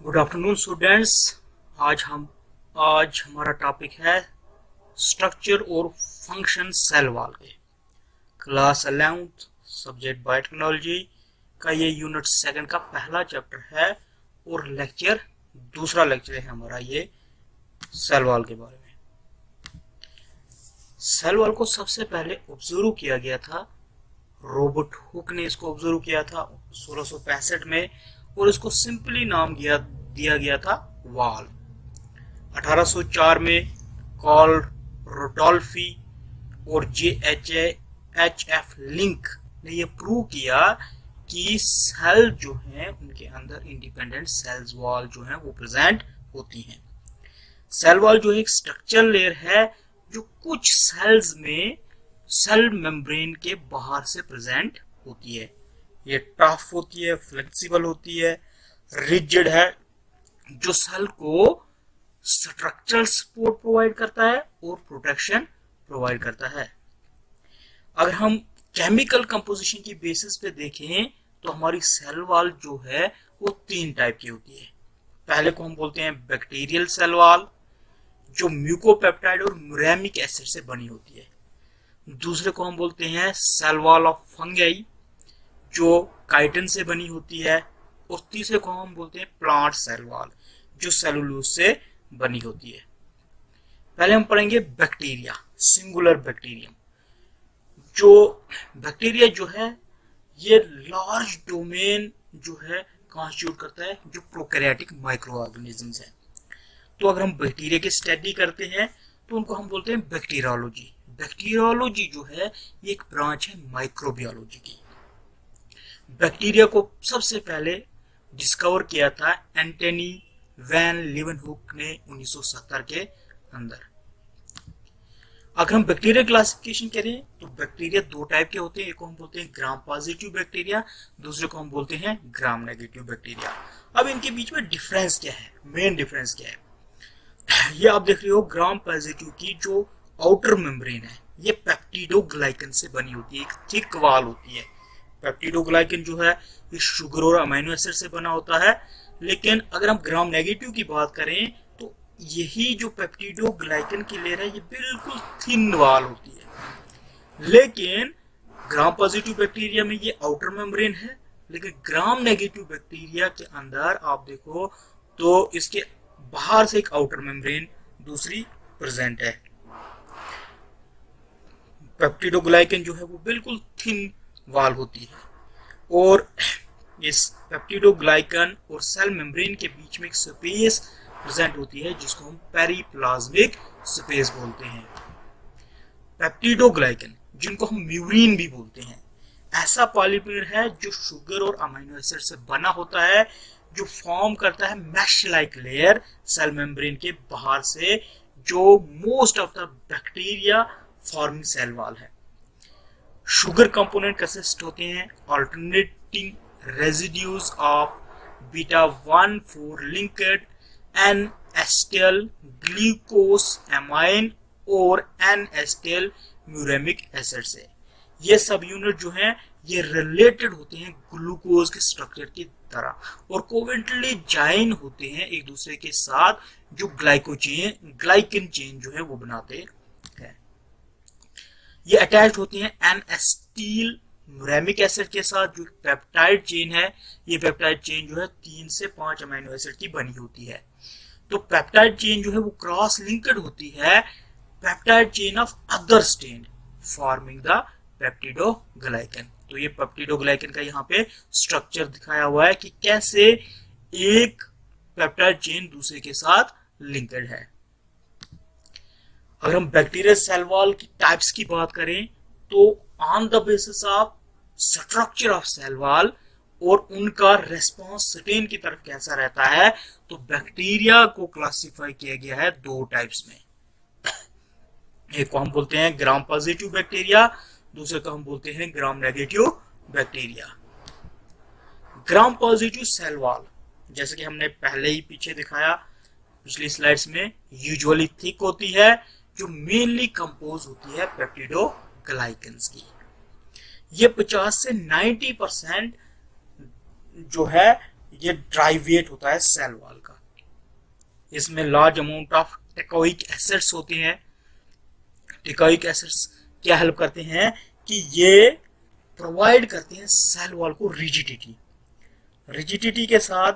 Good afternoon students. आज हमारा topic है स्ट्रक्चर और फंक्शन सेल वॉल के। क्लास 11th सब्जेक्ट बायोटेक्नोलॉजी का ये यूनिट 2 का पहला चैप्टर है और दूसरा लेक्चर है हमारा ये सेल वॉल के बारे में। सेल वॉल को सबसे पहले ऑब्जर्व किया गया था, रॉबर्ट हुक ने इसको ऑब्जर्व किया था 1665 में और इसको सिंपली नाम दिया गया था वॉल। 1804 में कॉल रोडोल्फी और H.F. लिंक ने यह प्रूव किया कि सेल जो हैं उनके अंदर इंडिपेंडेंट सेल्स वॉल जो हैं वो प्रेजेंट होती हैं। सेल वॉल जो एक स्ट्रक्चरल लेयर है जो कुछ सेल्स में सेल मेम्ब्रेन के बाहर से प्रेजेंट होती है। ये टफ होती है, फ्लेक्सिबल होती है, रिजिड है, जो सेल को स्ट्रक्चरल सपोर्ट प्रोवाइड करता है और प्रोटेक्शन प्रोवाइड करता है। अगर हम केमिकल कंपोजिशन की बेसिस पे देखें तो हमारी सेल वॉल जो है वो 3 टाइप की होती है। पहले को हम बोलते हैं बैक्टीरियल सेल वॉल, जो म्यूकोपेप्टाइड और मुरेमिक एसिड से बनी होती है। दूसरे को हम बोलते हैं सेल वॉल ऑफ फंगाई, जो काइटिन से बनी होती है। और तीसरे को हम बोलते हैं प्लांट सेल वॉल, जो सेलुलोज से बनी होती है। पहले हम पढ़ेंगे बैक्टीरिया, सिंगुलर बैक्टीरियम। जो बैक्टीरिया जो है ये लार्ज डोमेन जो है कॉन्स्टिट्यूट करता है, जो प्रोकैरियोटिक माइक्रो ऑर्गेनिजम्स है। तो अगर हम बैक्टीरिया की स्टडी करते हैं तो उनको हम बोलते हैं बैक्टीरियोलॉजी। बैक्टीरियोलॉजी जो है ये एक ब्रांच है माइक्रोबियोलॉजी की। बैक्टीरिया को सबसे पहले डिस्कवर किया था एंटनी वैन लीवनहुक ने 1970 के अंदर। अगर हम बैक्टीरिया क्लासिफिकेशन करें तो बैक्टीरिया 2 टाइप के होते हैं। एक को हम बोलते हैं ग्राम पॉजिटिव बैक्टीरिया, दूसरे को हम बोलते हैं ग्राम नेगेटिव बैक्टीरिया। अब इनके बीच में डिफरेंस क्या है, मेन डिफरेंस क्या है, ये आप देख रहे हो। ग्राम पॉजिटिव की जो आउटर मेम्ब्रेन है ये पेप्टिडोग्लाइकन से बनी होती है, एक थिक वॉल होती है। पेप्टिडोग्लाइकन जो है ये शुगर और अमीनो एसिड से बना होता है। लेकिन अगर हम ग्राम नेगेटिव की बात करें तो यही जो पेप्टिडोग्लाइकन की लेयर है ये बिल्कुल थिन वॉल होती है। लेकिन ग्राम पॉजिटिव बैक्टीरिया में ये आउटर मेम्ब्रेन है, लेकिन ग्राम नेगेटिव बैक्टीरिया के अंदर आप देखो तो इसके बाहर से एक आउटर मेम्ब्रेन दूसरी प्रेजेंट है। पेप्टिडोग्लाइकन जो है वो बिल्कुल थिन वॉल होती है और इस पेप्टिडोग्लाइकन और सेल मेम्ब्रेन के बीच में एक स्पेस प्रेजेंट होती है जिसको हम पेरिप्लाज्मिक स्पेस बोलते हैं। पेप्टिडोग्लाइकन, जिनको हम म्यूरिन भी बोलते हैं, ऐसा पॉलीमर है जो शुगर और अमीनो एसिड से बना होता है, जो फॉर्म करता है mesh like layer cell membrane के बाहर से, जो most of the bacteria forming cell wall है। शुगर कंपोनेंट कंसिस्ट होते हैं alternating residues of beta 1,4 linked N acetyl glucose amine और एन एस्टेल म्यूरेमिक एसिड से। ये सब यूनिट जो हैं ये रिलेटेड होते हैं ग्लूकोज के स्ट्रक्चर की तरह और कोवेलेंटली जॉइन होते हैं एक दूसरे के साथ, जो ग्लाइकन चेन जो है वो बनाते हैं। ये अटैच्ड होती हैं एन एस्टील म्यूरेमिक एसिड के साथ, जो पेप्टाइड चेन है। ये पेप्टाइड चेन जो है 3 से 5 अमीनो एसिड की बनी होती है। तो पेप्टाइड चेन जो है वो क्रॉस लिंक्ड होती है peptide chain of other strain forming the peptidoglycan. तो ये पेप्टिडोग्लाइकन का यहाँ पे स्ट्रक्चर दिखाया हुआ है कि कैसे एक पेप्टाइड चेन दूसरे के साथ लिंक्ड है। अगर हम बैक्टीरियल सेल वॉल की टाइप्स की बात करें तो on the basis of structure of cell wall और उनका रेस्पॉन्स स्टेन की तरफ कैसा रहता है, तो बैक्टीरिया को क्लासिफाई किया गया है 2 टाइप्स में। एक को हम बोलते हैं ग्राम पॉजिटिव बैक्टीरिया, दूसरे को हम बोलते हैं gram negative bacteria. Gram positive cell wall जैसे कि हमने पहले ही पीछे दिखाया पिछली स्लाइड्स में, यूजुअली थिक होती है, जो मेनली कंपोज होती है पेप्टिडोग्लाइकन्स की। ये 50 से 90% जो है ये ड्राई वेट होता है सेल वॉल का। इसमें large amount of teichoic acids होते हैं। टेकोइक एसिड्स क्या हेल्प करते हैं कि ये प्रोवाइड करते हैं सेल वॉल को रिजिडिटी। रिजिडिटी के साथ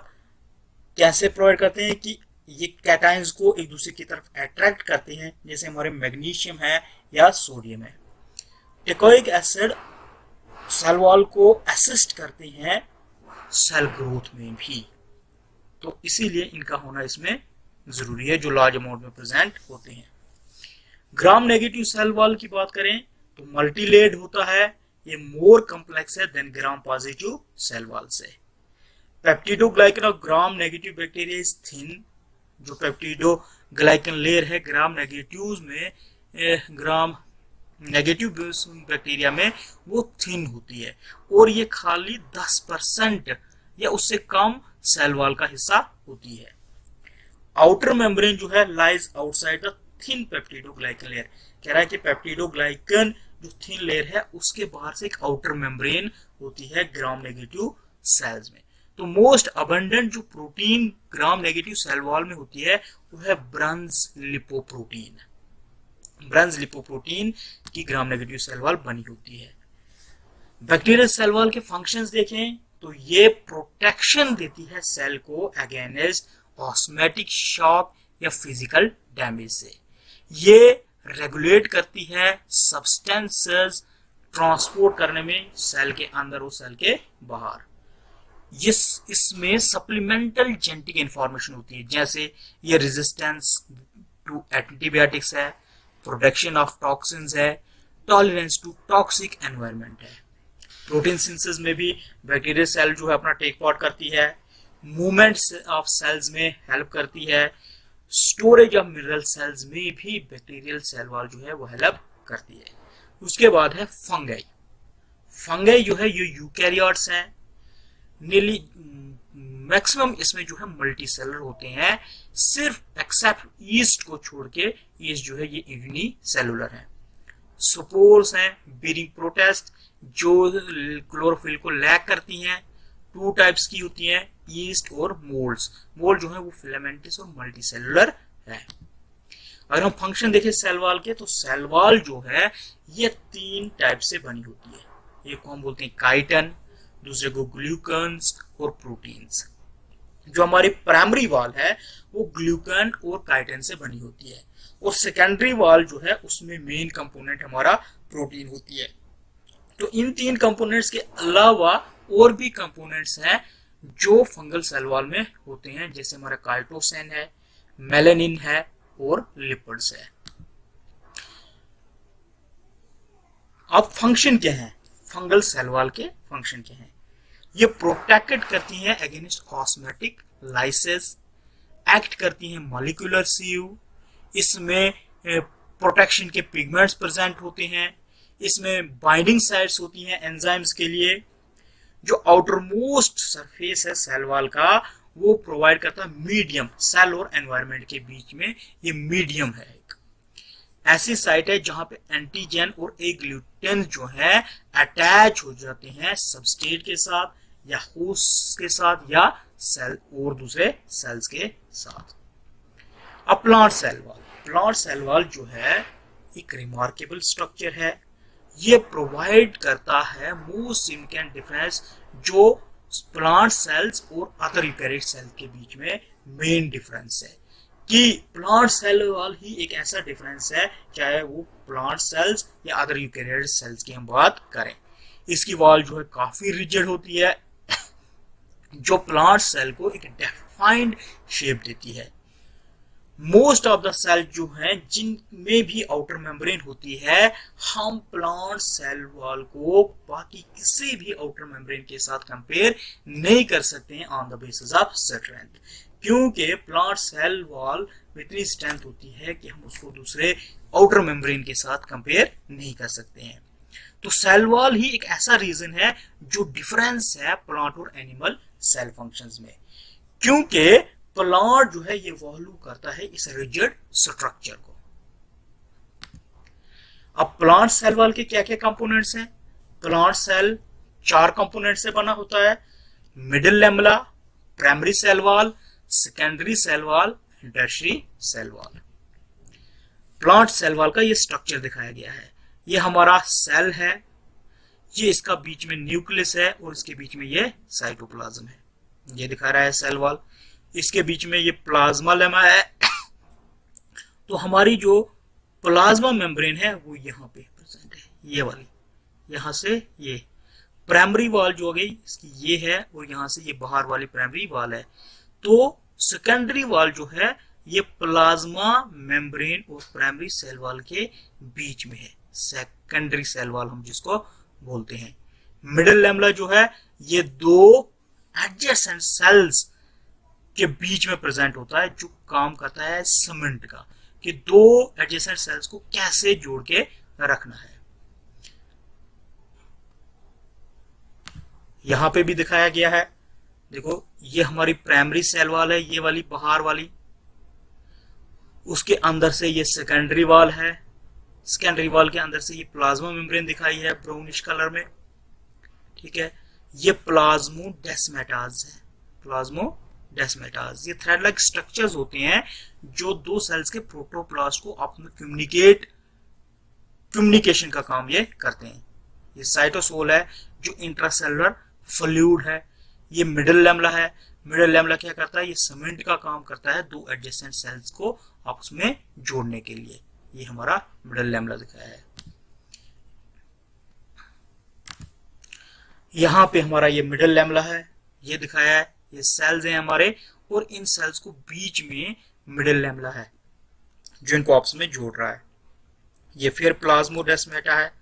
कैसे प्रोवाइड करते हैं कि ये कैटायंस को एक दूसरे की तरफ अट्रैक्ट करते हैं, जैसे हमारे मैग्नीशियम है या सोडियम है। टेकोइक एसिड सेल वॉल को असिस्ट करते हैं सेल ग्रोथ में भी, तो इसीलिए इनका होना इसमें जरूरी है, जो लार्ज अमाउंट में प्रेजेंट होते हैं। ग्राम नेगेटिव सेल वॉल की बात करें तो मल्टीलेड होता है, ये मोर कॉम्प्लेक्स है then gram positive cell wall से। Peptidoglycan of gram negative bacteria is thin. जो पेप्टिडोग्लाइकन लेयर है ग्राम नेगेटिव में, ग्राम नेगेटिव बैक्टीरिया में वो थिन होती है और ये खाली 10% या उससे कम सेल वॉल का हिस्सा होती है। आउटर मेम्ब्रेन जो है lies outside the thin peptidoglycan layer. कह रहा है कि पेप्टिडोग्लाइकन जो थिन लेयर है उसके बाहर से एक आउटर मेम्ब्रेन होती है ग्राम नेगेटिव सेल्स में। तो मोस्ट अबंडेंट जो protein gram negative cell wall में होती है वो है ब्रंज लिपोप्रोटीन। ब्रंज लिपोप्रोटीन की ग्राम नेगेटिव सेल वॉल बनी होती है। बैक्टीरियल सेल वॉल के फंक्शंस देखें तो ये प्रोटेक्शन देती है सेल को अगेंस्ट ऑस्मेटिक शॉक या फिजिकल डैमेज से। ये रेगुलेट करती है सब्सटेंसेस ट्रांसपोर्ट करने में सेल के अंदर और सेल के बाहर। इसमें सप्लीमेंटल जेनेटिक इंफॉर्मेशन होती है, जैसे ये रेजिस्टेंस टू एंटीबायोटिक्स है, प्रोडक्शन ऑफ टॉक्सिन्स है, टॉलरेंस टू टॉक्सिक एनवायरनमेंट है। प्रोटीन सिंथेसिस में भी बैक्टीरियल सेल जो है अपना टेक पार्ट करती है, मूवमेंट्स ऑफ सेल्स में हेल्प करती है, स्टोरेज ऑफ मिनरल सेल्स में भी बैक्टीरियल सेल वॉल जो है वो हेल्प करती है। उसके बाद है फंगाई। फंगाई जो है ये यूकैरियोट्स हैं, नीली मैक्सिमम इसमें जो है मल्टी सेलर होते हैं, सिर्फ एक्सेप्ट ईस्ट को छोड़ के, ईस्ट जो है ये यूनी सेलुलर है। स्पोर्स हैं बीरिंग प्रोटेस्ट जो क्लोरोफिल को लैक करती हैं। 2 टाइप्स की होती हैं, ईस्ट और मोल्ड्स। मोल्ड जो है वो फिलामेंटस और मल्टी सेलुलर है। अगर हम फंक्शन देखें सेल वॉल के तो सेल वॉल जो है ये 3 टाइप से बनी होती है। एक को हम बोलते हैं काइटन, दूसरे को ग्लूकन्स और प्रोटीन्स। जो हमारी प्राइमरी वॉल है वो ग्लूकन और काइटन से बनी होती है और सेकेंडरी वॉल जो है उसमें मेन कंपोनेंट हमारा प्रोटीन होती है। तो इन 3 कंपोनेंट्स के अलावा और भी कंपोनेंट्स हैं जो फंगल सेल वॉल में होते हैं, जैसे हमारा काइटोसिन है, मेलानिन है और लिपिड्स है। अब फंक्शन क्या है फंगल सेल वॉल के? फंक्शन क्या है? ये प्रोटेक्ट करती हैं अगेंस्ट ऑस्मेटिक लाइसिस, एक्ट करती हैं मॉलिक्यूलर सीव, इसमें प्रोटेक्शन के पिगमेंट्स प्रेजेंट होते हैं, इसमें बाइंडिंग साइट्स होती हैं एंजाइम्स के लिए। जो आउटर मोस्ट सरफेस है सेल वॉल का वो प्रोवाइड करता है मीडियम, सेल और एनवायरनमेंट के बीच में ये मीडियम है। एक ऐसी साइट है जहां पे एंटीजन और एक ग्लूटेन जो है अटैच हो जाते हैं सबस्ट्रेट के साथ या होस्ट के साथ या सेल और दूसरे सेल्स के साथ। अब plant cell wall. Plant cell wall जो है एक रिमार्केबल स्ट्रक्चर है। ये प्रोवाइड करता है मोस्ट सिग्निफिकेंट डिफरेंस जो प्लांट सेल्स और अदर यूकैरियोट सेल के बीच में मेन डिफरेंस है कि प्लांट सेल वॉल ही एक ऐसा डिफरेंस है, चाहे वो प्लांट सेल्स या अदर यूकैरियोट सेल्स की हम बात करें। इसकी वॉल जो है काफी रिजिड होती है जो प्लांट सेल को एक डिफाइंड शेप देती है। मोस्ट ऑफ द सेल जो हैं जिनमें भी आउटर मेम्ब्रेन होती है, हम प्लांट सेल वॉल को बाकी किसी भी आउटर मेम्ब्रेन के साथ कंपेयर नहीं कर सकते हैं on the basis of strength, क्योंकि प्लांट सेल वॉल में इतनी स्ट्रेंथ होती है कि हम उसको दूसरे आउटर मेम्ब्रेन के साथ कंपेयर नहीं कर सकते हैं। तो सेल वॉल ही एक ऐसा रीजन है जो डिफरेंस है प्लांट और एनिमल सेल फंक्शंस में, क्योंकि प्लांट जो है ये वॉल्यू करता है इस रिजिड स्ट्रक्चर को। अब प्लांट सेल वॉल के क्या क्या कंपोनेंट्स हैं? प्लांट सेल 4 कंपोनेंट से बना होता है, middle lamella, primary cell wall, secondary cell wall, tertiary cell wall. Plant cell wall का ये स्ट्रक्चर दिखाया गया है। ये हमारा सेल है, ये इसका बीच में न्यूक्लियस है और इसके बीच में ये साइटोप्लाज्म है। ये दिखा रहा है सेल वॉल, इसके बीच में ये प्लाज्मा लेमा है। तो हमारी जो प्लाज्मा मेम्ब्रेन है वो यहाँ पे प्रेजेंट है, ये वाली, यहाँ से ये प्राइमरी वॉल जो हो गई इसकी ये है और यहाँ से ये बाहर वाली प्राइमरी वॉल है। तो सेकेंडरी वॉल जो है ये प्लाज्मा मेम्ब्रेन और प्राइमरी सेल वॉल के बीच में है, सेकेंडरी सेल वॉल हम जिसको बोलते हैं। मिडिल लैमेला जो है ये दो एडजेसेंट सेल्स के बीच में प्रेजेंट होता है, जो काम करता है सीमेंट का, कि दो एडजेसेंट सेल्स को कैसे जोड़ के रखना है। यहां पे भी दिखाया गया है, देखो ये हमारी प्राइमरी सेल वॉल है, ये वाली बाहर वाली, उसके अंदर से ये सेकेंडरी वॉल है, सेकेंडरी वॉल के अंदर से ये प्लाज्मा मेम्ब्रेन दिखाई है ब्राउनिश कलर में, ठीक है। ये प्लाज्मोडेस्माटास है, प्लाज्मोडेस्माटास, ये थ्रेड लाइक स्ट्रक्चर्स होते हैं जो दो सेल्स के प्रोटोप्लास्ट को आपस में कम्युनिकेशन का काम ये करते हैं। ये साइटोसोल है जो इंट्रासेलुलर फ्लूइड है। ये मिडिल लैमेला है, मिडिल लैमेला क्या करता है, ये सीमेंट का काम करता है दो एडजेसेंट सेल्स को आपस में जोड़ने के लिए। ये हमारा मिडिल लैमेला दिखाया है। यहां पे हमारा ये मिडिल लैमेला है, ये दिखाया है, ये सेल्स हैं हमारे और इन सेल्स को बीच में मिडिल लैमेला है जो इनको आपस में जोड़ रहा है। ये फिर प्लाज्मोडेस्माटा है,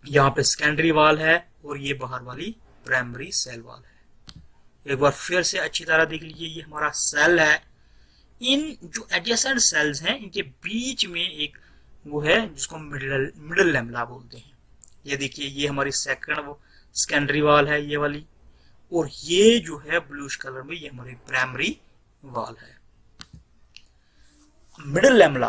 यहाँ पे सेकेंडरी वॉल है और ये बाहर वाली प्राइमरी सेल वॉल है। एक बार फिर से अच्छी तरह देख लीजिए, ये हमारा सेल है, इन जो एडजेसेंट सेल्स हैं इनके बीच में एक वो है जिसको मिडिल लैमेला बोलते हैं। ये देखिए ये हमारी सेकेंडरी वॉल है ये वाली, और ये जो है ब्लूइश कलर में ये हमारी प्राइमरी वॉल है। मिडिल लैमेला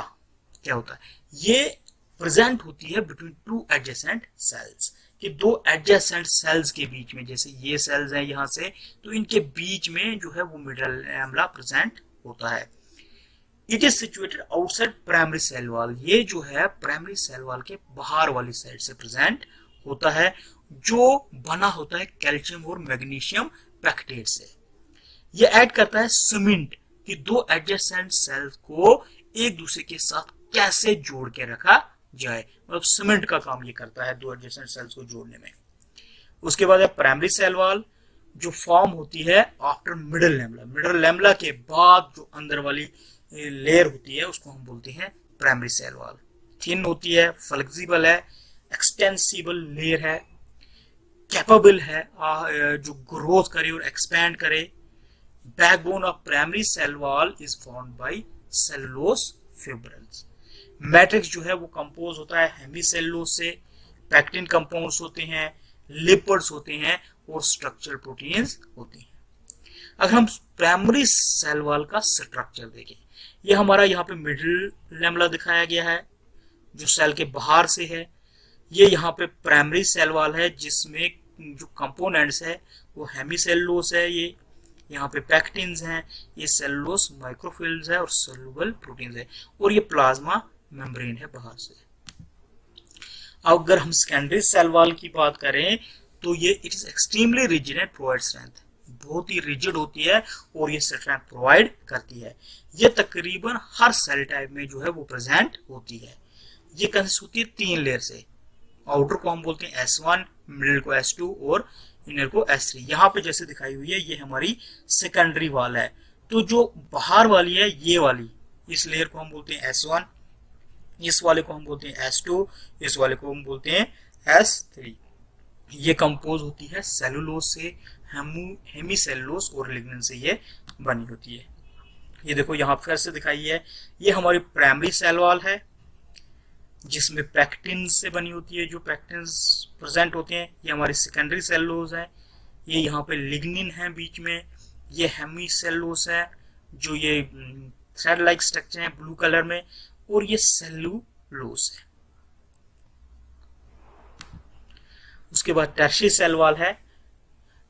क्या होता है, ये प्रेजेंट होती है बिटवीन टू एडजेसेंट सेल्स, कि दो एडजेसेंट सेल्स के बीच में, जैसे ये सेल्स हैं यहाँ से, तो इनके बीच में जो है वो मिडिल लैमेला प्रेजेंट होता है। It is situated outside primary cell wall, ये जो है प्राइमरी सेल वॉल के बाहर वाली साइड से प्रेजेंट होता है, जो बना होता है कैल्शियम और मैग्नीशियम पैक्टेट से। ये ऐड करता है सीमेंट, कि दो एडजेसेंट सेल्स को एक दूसरे के साथ कैसे जोड़ के रखा जाए, मतलब सीमेंट का काम ये करता है दो एडजेसेंट सेल्स को जोड़ने में। उसके बाद है प्राइमरी सेल वॉल जो फॉर्म होती है after middle lamella, middle lamella के बाद जो अंदर वाली लेयर होती है उसको हम बोलते हैं प्राइमरी सेल वॉल। थिन होती है, फ्लेक्सिबल है, एक्सटेंसिबल लेयर है, कैपेबल है जो ग्रोथ करे और एक्सपैंड करे। Backbone of primary cell wall is formed by cellulose fibrils. Matrix जो है वो कंपोज होता है हेमीसेलुलोज से, पैक्टिन कंपाउंड्स होते हैं, लिपिड्स होते हैं और स्ट्रक्चरल प्रोटीन्स होते हैं। अगर हम प्राइमरी सेल वॉल का स्ट्रक्चर देखें, ये हमारा यहाँ पे मिडिल लैमेला दिखाया गया है जो सेल के बाहर से है। ये यहाँ पे प्राइमरी सेल वॉल है जिसमें जो कंपोनेंट्स है वो हेमीसेलुलोज है, ये यहाँ पे पैक्टिन्स हैं, ये सेलुलोज माइक्रोफिल्स है और सोल्यूबल प्रोटीन्स है, और ये प्लाज्मा मेम्ब्रेन है बाहर से। अगर हम सेकेंडरी सेल वॉल की बात करें तो ये it is extremely rigid and provide strength, बहुत ही रिजिड होती है और ये स्ट्रेंथ प्रोवाइड करती है। ये तकरीबन हर सेल टाइप में जो है वो प्रेजेंट होती है। ये कंसिस्ट होती है 3 लेयर से, आउटर को हम बोलते हैं S1, मिडिल को S2 और इनर को S3। यहाँ पे जैसे दिखाई हुई है ये हमारी सेकेंडरी वॉल है, तो जो बाहर वाली है ये वाली, इस लेयर को हम बोलते हैं S1, इस वाले को हम बोलते हैं S2, इस वाले को हम बोलते हैं S3। ये कंपोज होती है सेलुलोज से, हेमीसेलुलोज और लिग्निन से ये बनी होती है। ये देखो यहाँ फिर से दिखाई है, ये हमारी प्राइमरी सेल वॉल है जिसमें पैक्टिन से बनी होती है, जो पैक्टिन्स प्रेजेंट होते हैं। ये हमारी सेकेंडरी सेलुलोज है, ये यहाँ पे लिग्निन है बीच में, ये हेमीसेलुलोज है जो ये थ्रेड लाइक स्ट्रक्चर है ब्लू कलर में, और ये सेलुलोज है। उसके बाद टर्शियरी सेल वॉल है,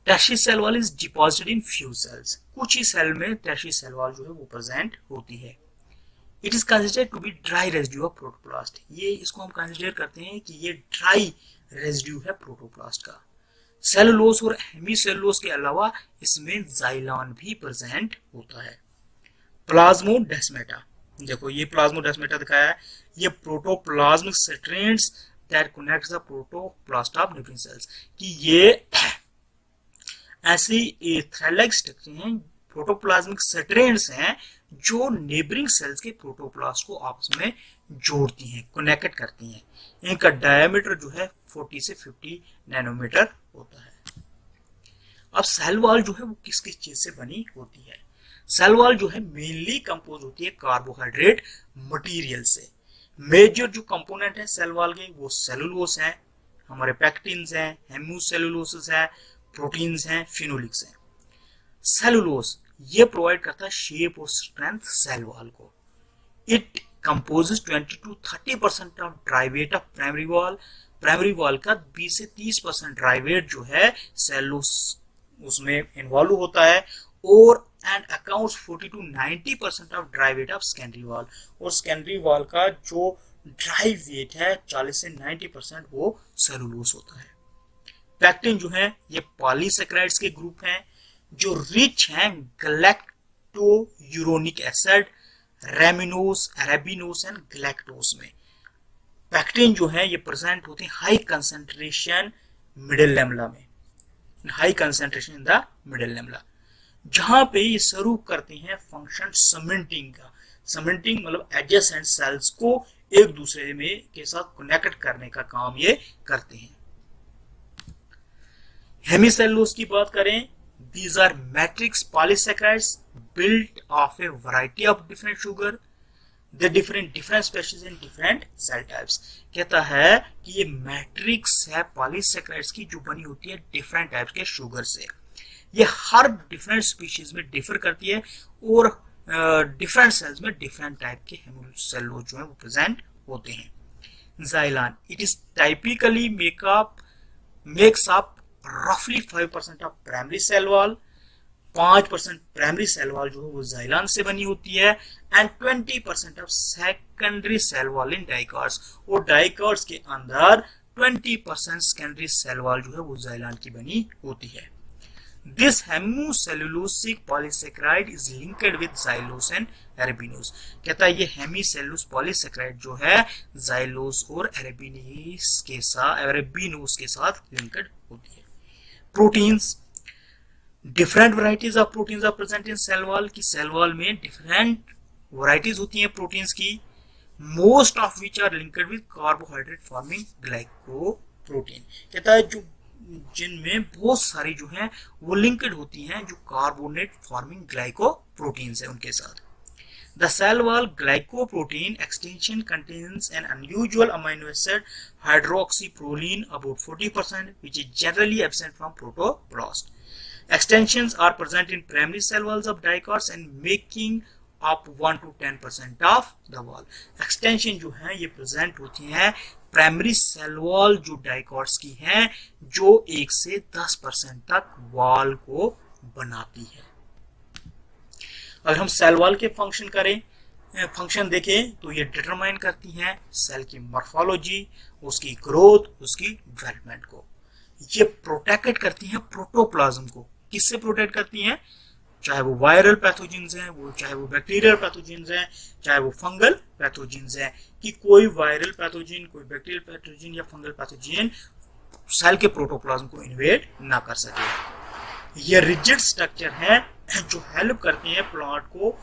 tertiary cell wall is deposited in few cells, कुछ ही सेल में टर्शियरी सेल वॉल जो है वो प्रेजेंट होती है। It is considered to be dry residue of protoplast, ये इसको हम कंसिडर करते हैं कि ये ड्राई रेजिड्यू है प्रोटोप्लास्ट का। सेलुलोज और हेमीसेलुलोज के अलावा इसमें जाइलान भी प्रेजेंट होता है। प्लाज्मोडेस्माटा, देखो ये प्लाज्मोडेस्माटा दिखाया है, ये protoplasmic strands that connects the protoplast of neighbouring cells, कि ये ऐसी थ्रेड लाइक स्ट्रक्चर हैं, प्रोटोप्लाज्मिक स्ट्रैंड्स हैं जो नेबरिंग सेल्स के प्रोटोप्लास्ट को आपस में जोड़ती हैं, कनेक्ट करती हैं। इनका डायमीटर जो है 40 से 50 नैनोमीटर होता है। अब सेल वॉल जो है वो किस किस चीज से बनी होती है? सेल वॉल जो है मेनली कंपोज होती है कार्बोहाइड्रेट मटेरियल से। मेजर जो कंपोनेंट है सेल वॉल के वो सेलुलोज हैं, हमारे पैक्टिन्स हैं, हेमोसेलुलोसिस है, प्रोटीन्स हैं, फिनोलिक्स हैं। सेलुलोज ये प्रोवाइड करता है शेप और स्ट्रेंथ सेल वॉल को। It composes 20 to 30% of dry weight of primary wall. Primary wall का 20 से 30% ड्राई वेट जो है सेलुलोज उसमें इन्वॉल्व होता है, और and accounts 40 to 90% of dry weight of secondary wall. और सेकेंडरी वॉल का जो ड्राई वेट है 40 से 90% वो सेलुलोज होता है। पैक्टिन जो है ये पॉलीसेकेराइड्स के ग्रुप हैं जो रिच हैं गैलेक्टोयूरोनिक एसिड, रेमिनोस, अरेबिनोस एंड गैलेक्टोस में। पैक्टिन जो है ये प्रेजेंट होते हैं हाई कंसंट्रेशन मिडिल लेमला में, high concentration in the middle lamella, जहां पे ये सर्व करते हैं फंक्शन सीमेंटिंग का। सीमेंटिंग मतलब एडजेसेंट सेल्स को एक दूसरे में के साथ कनेक्ट करने का काम ये करते हैं। हेमीसेलुलोज की बात करें, these are matrix polysaccharides built of a variety of different sugar, they different species in different cell types। कहता है कि ये मैट्रिक्स है पॉलीसेक्राइड्स की जो बनी होती है डिफरेंट टाइप्स के शुगर से। ये हर डिफरेंट स्पीशीज में डिफर करती है और डिफरेंट सेल्स में डिफरेंट टाइप के हेमोसेलुलोज जो है वो प्रेजेंट होते हैं। Xylan, it is typically makes up roughly 5% of primary cell wall, 5% primary cell wall जो है वो जाइलान से बनी होती है, and 20% of secondary cell wall in dicots, और डाइकॉट्स के अंदर 20% सेकेंडरी सेल वॉल जो है वो जाइलान की बनी होती है। This hemicellulosic polysaccharide is linked with xylose and arabinose. कहता है ये हेमीसेलुलोस पॉलीसेकेराइड जो है जाइलोस और अरेबिनोस के साथ लिंक्ड होती है। Proteins, different varieties of proteins are present in cell wall, की सेल वॉल में डिफरेंट वैरायटीज होती हैं प्रोटीन्स की। Most of which are linked with carbohydrate forming glycoprotein. कहता है जो जिनमें बहुत सारी जो है वो लिंक्ड होती हैं जो कार्बोनेट फॉर्मिंग ग्लाइकोप्रोटीन्स है उनके साथ। The cell wall glycoprotein extension contains an unusual amino acid hydroxyproline about 40%, which is generally absent from protoplast. Extensions are present in primary cell walls of dicots and making up 1 to 10% of the wall. Extension जो है ये present होती हैं primary cell wall जो dicots की हैं जो 1 से 10% तक वॉल को बनाती है। अगर हम सेल वॉल के फंक्शन देखें तो ये डिटरमाइन करती हैं सेल की मॉर्फोलॉजी, उसकी ग्रोथ, उसकी डेवलपमेंट को। ये प्रोटेक्ट करती हैं प्रोटोप्लाज्म को। किससे प्रोटेक्ट करती हैं? चाहे वो वायरल पैथोजेंस हैं, वो चाहे वो बैक्टीरियल पैथोजेंस हैं, चाहे वो फंगल पैथोजेंस हैं, कि कोई वायरल पैथोजन, कोई बैक्टीरियल पैथोजन या फंगल पैथोजन सेल के प्रोटोप्लाज्म को इन्वेड ना कर सके। ये रिजिड स्ट्रक्चर है जो हेल्प करते हैं प्लांट को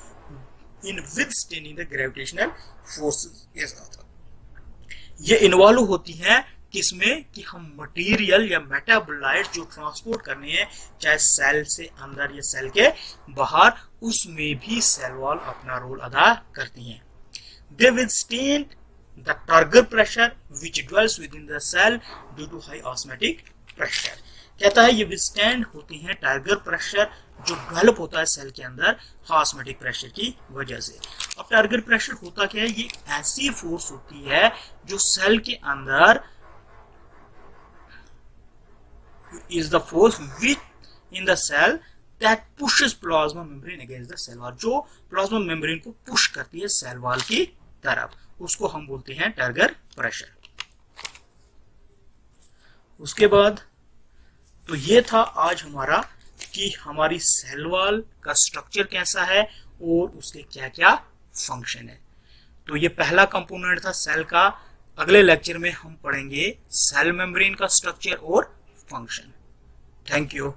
इन विथस्टैंडिंग द ग्रेविटेशनल फोर्सेस के साथ। ये इन्वॉल्व होती हैं किसमें कि हम मटेरियल या मेटाबोलाइट जो ट्रांसपोर्ट करने हैं चाहे सेल से अंदर या सेल के बाहर, उसमें भी सेल वॉल अपना रोल अदा करती हैं। They withstand the turgor pressure which dwells within the cell due to high osmotic pressure. कहता है ये विथस्टैंड होती हैं टारगेट प्रेशर जो डेवलप होता है सेल के अंदर ऑस्मोटिक प्रेशर की वजह से। अब टारगेट प्रेशर होता क्या है? ये ऐसी फोर्स होती है जो सेल के अंदर is the force in the cell that pushes plasma membrane against the cell wall, जो प्लाज्मा मेम्ब्रेन को पुश करती है सेल वॉल की तरफ, उसको हम बोलते हैं टर्गर प्रेशर। उसके बाद तो ये था आज हमारा कि हमारी सेल वॉल का स्ट्रक्चर कैसा है और उसके क्या क्या फंक्शन है। तो ये पहला कंपोनेंट था सेल का। अगले लेक्चर में हम पढ़ेंगे सेल मेम्ब्रेन का स्ट्रक्चर और फंक्शन। Thank you.